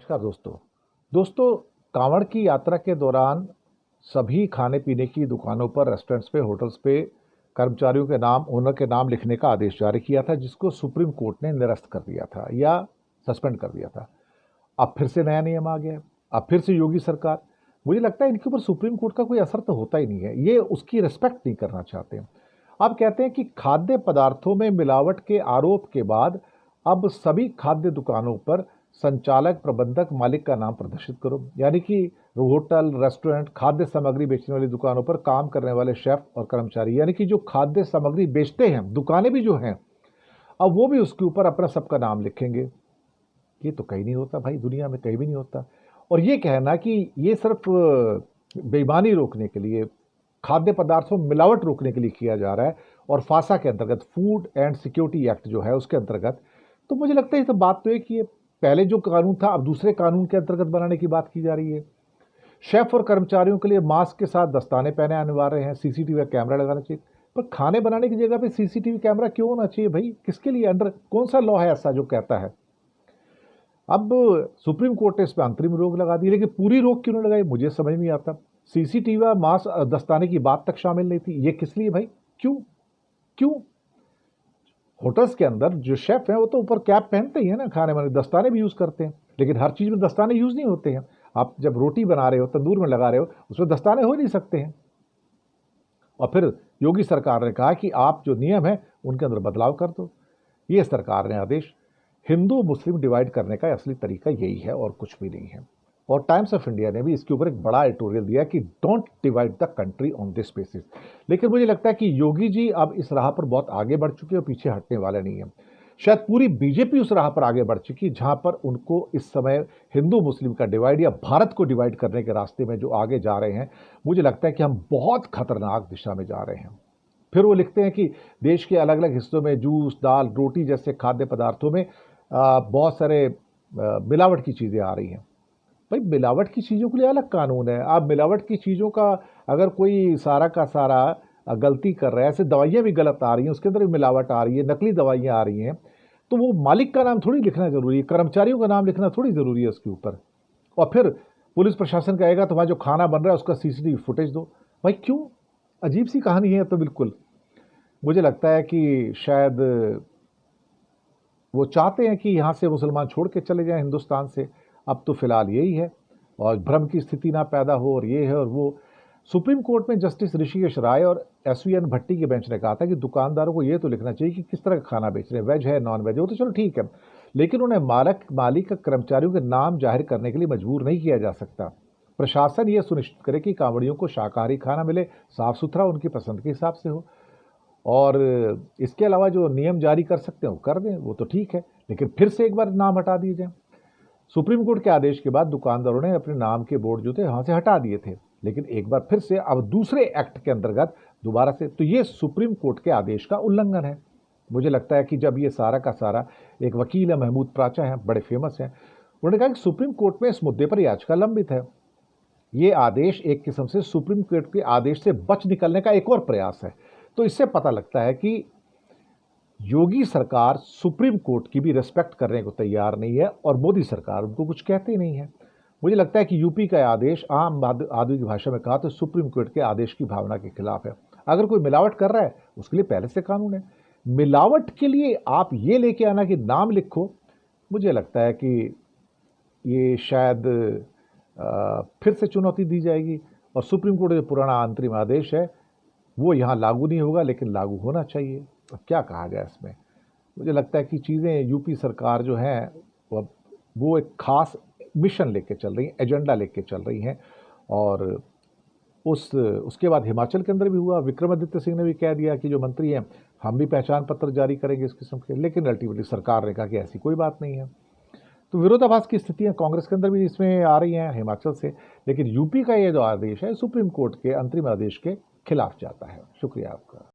नमस्कार दोस्तों कांवड़ की यात्रा के दौरान सभी खाने पीने की दुकानों पर, रेस्टोरेंट्स पे, होटल्स पे कर्मचारियों के नाम, ओनर के नाम लिखने का आदेश जारी किया था, जिसको सुप्रीम कोर्ट ने निरस्त कर दिया था या सस्पेंड कर दिया था। अब फिर से नया नियम आ गया। अब फिर से योगी सरकार, मुझे लगता है इनके ऊपर सुप्रीम कोर्ट का कोई असर तो होता ही नहीं है। ये उसकी रिस्पेक्ट नहीं करना चाहते। अब कहते हैं कि खाद्य पदार्थों में मिलावट के आरोप के बाद अब सभी खाद्य दुकानों पर संचालक, प्रबंधक, मालिक का नाम प्रदर्शित करो। यानी कि होटल, रेस्टोरेंट, खाद्य सामग्री बेचने वाली दुकानों पर काम करने वाले शेफ और कर्मचारी, यानी कि जो खाद्य सामग्री बेचते हैं, दुकानें भी जो हैं, अब वो भी उसके ऊपर अपना सबका नाम लिखेंगे। ये तो कहीं नहीं होता भाई, दुनिया में कहीं भी नहीं होता। और ये कहना कि ये सिर्फ बेईमानी रोकने के लिए, खाद्य पदार्थों में मिलावट रोकने के लिए किया जा रहा है और फासा के अंतर्गत, फूड एंड सिक्योरिटी एक्ट जो है उसके अंतर्गत, तो मुझे लगता है ये तो बात तो है कि ये पहले जो कानून था अब दूसरे कानून के अंतर्गत बनाने की बात की जा रही है। शेफ और कर्मचारियों के लिए मास्क के साथ दस्ताने पहने अनिवार्य हैं, सीसीटीवी कैमरा लगाना चाहिए। पर खाने बनाने की जगह पे सीसीटीवी कैमरा क्यों होना चाहिए भाई? किसके लिए? अंडर कौन सा लॉ है ऐसा जो कहता है? अब सुप्रीम कोर्ट ने इस पर अंतरिम रोक लगा दी, लेकिन पूरी रोक क्यों नहीं लगाई मुझे समझ नहीं आता। सीसीटीवी, मास्क, दस्ताने की बात तक शामिल नहीं थी। ये किस लिए भाई? क्यों? क्यों? होटल्स के अंदर जो शेफ हैं वो तो ऊपर कैप पहनते ही है ना, खाने में दस्ताने भी यूज करते हैं, लेकिन हर चीज में दस्ताने यूज नहीं होते हैं। आप जब रोटी बना रहे हो, तंदूर में लगा रहे हो, उसमें दस्ताने हो नहीं सकते हैं। और फिर योगी सरकार ने कहा कि आप जो नियम है उनके अंदर बदलाव कर दो। ये सरकार ने आदेश, हिंदू मुस्लिम डिवाइड करने का असली तरीका यही है और कुछ भी नहीं है। और टाइम्स ऑफ इंडिया ने भी इसके ऊपर एक बड़ा एडिटोरियल दिया कि don't divide the country on this basis. लेकिन मुझे लगता है कि योगी जी अब इस राह पर बहुत आगे बढ़ चुके हैं और पीछे हटने वाले नहीं है। शायद पूरी बीजेपी उस राह पर आगे बढ़ चुकी, जहां पर उनको इस समय हिंदू मुस्लिम का डिवाइड या भारत को डिवाइड करने के रास्ते में जो आगे जा रहे हैं, मुझे लगता है कि हम बहुत खतरनाक दिशा में जा रहे हैं। फिर वो लिखते हैं कि देश के अलग अलग हिस्सों में जूस, दाल, रोटी जैसे खाद्य पदार्थों में बहुत सारे मिलावट की चीज़ें आ रही हैं। भाई मिलावट की चीज़ों के लिए अलग कानून है। आप मिलावट की चीज़ों का अगर कोई सारा का सारा गलती कर रहा है, ऐसे दवाइयाँ भी गलत आ रही हैं, उसके अंदर भी मिलावट आ रही है, नकली दवाइयाँ आ रही हैं, तो वो मालिक का नाम थोड़ी लिखना ज़रूरी है, कर्मचारियों का नाम लिखना थोड़ी ज़रूरी है उसके ऊपर। और फिर पुलिस प्रशासन कहेगा तुम्हारा जो खाना बन रहा है उसका सीसीटीवी फुटेज दो। भाई क्यों? अजीब सी कहानी है। तो बिल्कुल मुझे लगता है कि शायद वो चाहते हैं कि यहाँ से मुसलमान छोड़ के चले जाएं हिंदुस्तान से। अब तो फिलहाल यही है और भ्रम की स्थिति ना पैदा हो, और ये है और वो। सुप्रीम कोर्ट में जस्टिस ऋषिकेश राय और एसवीएन भट्टी की बेंच ने कहा था कि दुकानदारों को ये तो लिखना चाहिए कि किस तरह का खाना बेच रहे हैं, वेज है, नॉन वेज है, वो तो चलो ठीक है, लेकिन उन्हें मालिक का कर्मचारियों के नाम जाहिर करने के लिए मजबूर नहीं किया जा सकता। प्रशासन ये सुनिश्चित करे कि कांवड़ियों को शाकाहारी खाना मिले, साफ सुथरा, उनकी पसंद के हिसाब से हो। और इसके अलावा जो नियम जारी कर सकते हैं वो कर दें, वो तो ठीक है, लेकिन फिर से एक बार नाम हटा दिए जाए। सुप्रीम कोर्ट के आदेश के बाद दुकानदारों ने अपने नाम के बोर्ड जो थे वहां से हटा दिए थे, लेकिन एक बार फिर से अब दूसरे एक्ट के अंतर्गत दोबारा से, तो ये सुप्रीम कोर्ट के आदेश का उल्लंघन है। मुझे लगता है कि जब ये सारा का सारा, एक वकील है महमूद प्राचा हैं, बड़े फेमस हैं, उन्होंने कहा कि सुप्रीम कोर्ट में इस मुद्दे पर याचिका लंबित है। ये आदेश एक किस्म से सुप्रीम कोर्ट के आदेश से बच निकलने का एक और प्रयास है। तो इससे पता लगता है कि योगी सरकार सुप्रीम कोर्ट की भी रिस्पेक्ट करने को तैयार नहीं है और मोदी सरकार उनको कुछ कहते ही नहीं है। मुझे लगता है कि यूपी का आदेश आम आदमी की भाषा में कहा तो सुप्रीम कोर्ट के आदेश की भावना के खिलाफ है। अगर कोई मिलावट कर रहा है उसके लिए पहले से कानून है। मिलावट के लिए आप ये लेके आना कि नाम लिखो, मुझे लगता है कि ये शायद फिर से चुनौती दी जाएगी और सुप्रीम कोर्ट का जो पुराना अंतरिम आदेश है वो यहाँ लागू नहीं होगा, लेकिन लागू होना चाहिए। अब क्या कहा जाए इसमें? मुझे लगता है कि चीज़ें यूपी सरकार जो है वो एक खास मिशन लेके चल रही हैं, एजेंडा लेके चल रही हैं। और उसके बाद हिमाचल के अंदर भी हुआ, विक्रमादित्य सिंह ने भी कह दिया कि जो मंत्री हैं हम भी पहचान पत्र जारी करेंगे इस किस्म के, लेकिन अल्टीमेटली सरकार ने कहा कि ऐसी कोई बात नहीं है। तो विरोधाभास की स्थितियां कांग्रेस के अंदर भी इसमें आ रही हैं हिमाचल से, लेकिन यूपी का ये जो आदेश है सुप्रीम कोर्ट के अंतरिम आदेश के खिलाफ जाता है। शुक्रिया आपका।